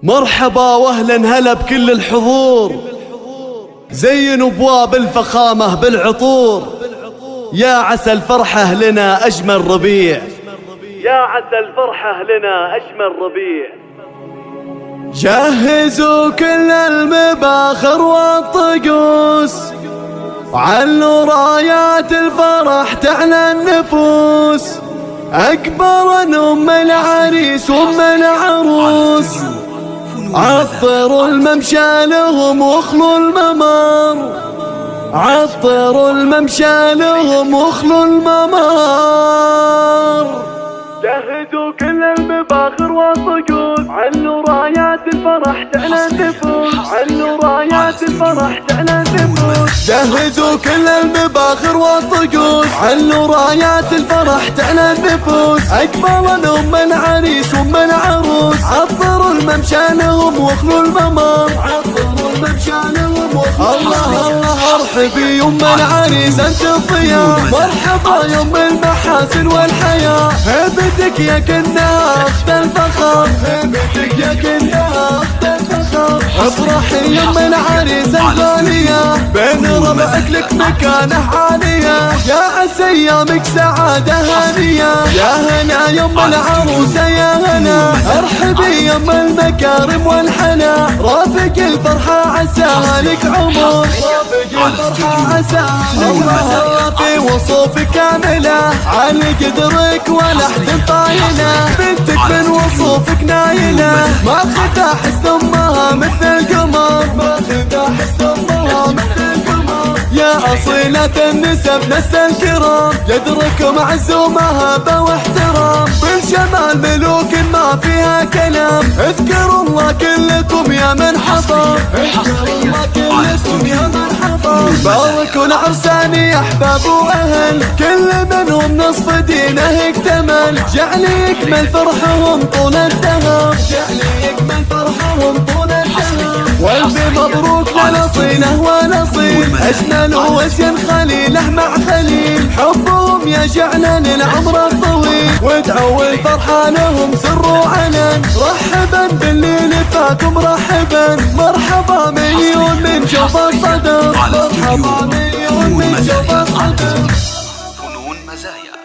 مرحبا واهلا هلا بكل الحضور، زينوا ابواب الفخامة بالعطور، يا عسى الفرحة لنا أجمل ربيع، يا عسى الفرحة لنا أجمل ربيع. جهزوا كل المباخر والطقوس، علوا رايات الفرح تعلى النفوس، أكبر أم العريس وأم العروس، عطروا الممشى لهم واخلوا الممر، عطروا الممشى لهم واخلوا الممر. جهزوا كل المباخر والطقوس، علوا رايات الفرح تعلى النفوس، علوا رايات الفرح تعلى النفوس. جهزوا كل المباخر والطقوس، علوا رايات الفرح تعلى النفوس، أكبر أم العريس وأم العروس، عطروا الممشى لهم واخلوا الممر، عطروا الممشى لهم واخلوا الممر. الله الله ارحبي يم العريس انت الضياء، مرحبا يم المحاسن والحياة، هبتك يا كنا اخت الفخر، هبتك يا كنا اخت الفخر. افرحي يم العريس الغالية، بين ربعك لك مكانه عالية، يا عسى ايامك سعادة هانية، يا هنا يم العروسة يا هنا، ارحبي يم المكارم والحلا، رافق الفرحة عساها لك عمر، رافق الفرحة عساها الله في وصوفك كاملة، على قدرك ولا حد طايلة، بنتك من وصوفك نايلة، ما خدا حسن امها مثل القمر، ما خدا حسن امها مثل القمر، يا أصيلة النسب نسل الكرام، قدركم عز ومهابة واحترام، بالجمال ملوك ما فيها كلام، اذكروا الله كلكم يا من حضر، اذكروا الله كلكم يا من حضر، باركوا العرسان يا احباب واهل، كل منهم نصف دينه اكتمل، جعل يكمل فرحهم طول الدهر، جعل يكمل فرحهم طول الدهر، والف مبروك لنصيله ونصيل، اجمل وسن خليله مع خليل، حبهم يجعل للعمر الطويل، وادعوا الفرحة لهم سر وعلن، رحبا بالليل فاكم رحبا، مرحبا مليون من جوف الصدر، مرحبا مليون من جوف الصدر. فنون مزايا.